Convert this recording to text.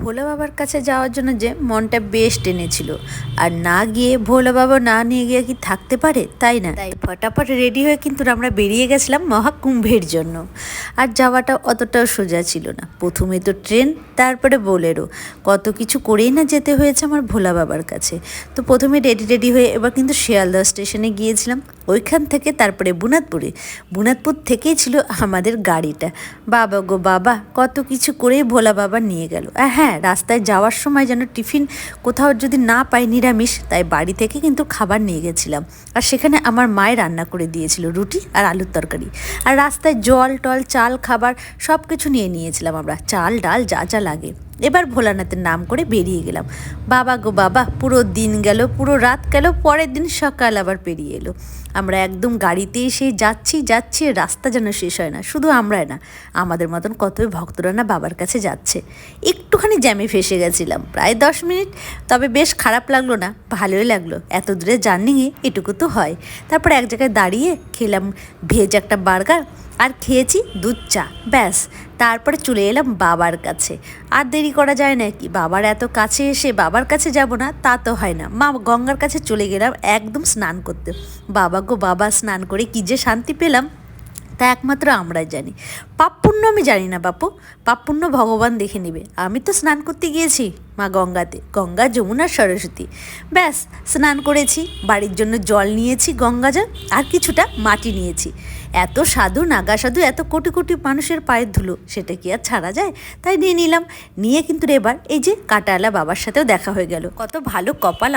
ভোলা বাবার কাছে যাওয়ার জন্য যে মনটা বেশ টেনেছিল, আর না গিয়ে ভোলা বাবা না নিয়ে গিয়ে কি থাকতে পারে, তাই না? তাই ফটাফট রেডি হয়ে কিন্তু আমরা বেরিয়ে গেছিলাম মহাকুম্ভের জন্য। আর যাওয়াটা অতটাও সোজা ছিল না। প্রথমে তো ট্রেন, তারপরে বোলেরো, কত কিছু করেই না যেতে হয়েছে আমার ভোলা বাবার কাছে। তো প্রথমে রেডি হয়ে এবার কিন্তু শিয়ালদহ স্টেশনে গিয়েছিলাম, ওইখান থেকে তারপরে বুনাদপুর থেকেই ছিল আমাদের গাড়িটা। বাবা গো বাবা, কত কিছু করেই ভোলা বাবা নিয়ে গেল। আর হ্যাঁ, রাস্তায় যাওয়ার সময় যেন টিফিন কোথাও যদি না পাই নিরামিষ, তাই বাড়ি থেকে কিন্তু খাবার নিয়ে গেছিলাম। আর সেখানে আমার মায়ের রান্না করে দিয়েছিল রুটি আর আলুর তরকারি। আর রাস্তায় জল টল চাল খাবার সব কিছু নিয়ে নিয়েছিলাম আমরা, চাল ডাল যা যা লাগে। এবার ভোলানাথের নাম করে বেরিয়ে গেলাম। বাবা গো বাবা, পুরো দিন গেল, পুরো রাত গেল, পরের দিন সকাল আবার পেরিয়ে এলো। আমরা একদম গাড়িতে এসে যাচ্ছি, রাস্তা যেন শেষ হয় না। শুধু আমরাই না, আমাদের মতন কতই ভক্তরা না বাবার কাছে যাচ্ছে। একটুখানি জ্যামে ফেসে গেছিলাম, প্রায় 10 মিনিট, তবে বেশ খারাপ লাগলো না, ভালোই লাগলো। এত দূরে জার্নিংয়ে এটুকু তো হয়। তারপর এক জায়গায় দাঁড়িয়ে খেলাম ভেজ একটা বার্গার, আর খেয়েছি দুধ চা, ব্যাস। তারপরে চলে এলাম বাবার কাছে। আর দেরি করা যায় না কি, বাবার এত কাছে এসে বাবার কাছে যাব না তা তো হয় না। মা গঙ্গার কাছে চলে গেলাম একদম স্নান করতে। বাবা গো বাবা, স্নান করে কি যে শান্তি পেলাম তা একমাত্র আমরাই জানি। পাপ পুণ্য আমি জানি না বাপু, পাপ পুণ্য ভগবান দেখে নেবে। আমি তো স্নান করতে গিয়েছি মা গঙ্গাতে, গঙ্গা যমুনা সরস্বতী, ব্যাস স্নান করেছি। বাড়ির জন্য জল নিয়েছি, গঙ্গা জল, আর কিছুটা মাটি নিয়েছি। এত সাধু নাগা সাধু, এত কোটি কোটি মানুষের পায়ের ধুলো, সেটা কি আর ছাড়া যায়? তাই নিয়ে নিলাম। নিয়ে কিন্তু এবার এই যে কাটালা বাবার সাথেও দেখা হয়ে গেল। কত ভালো কপাল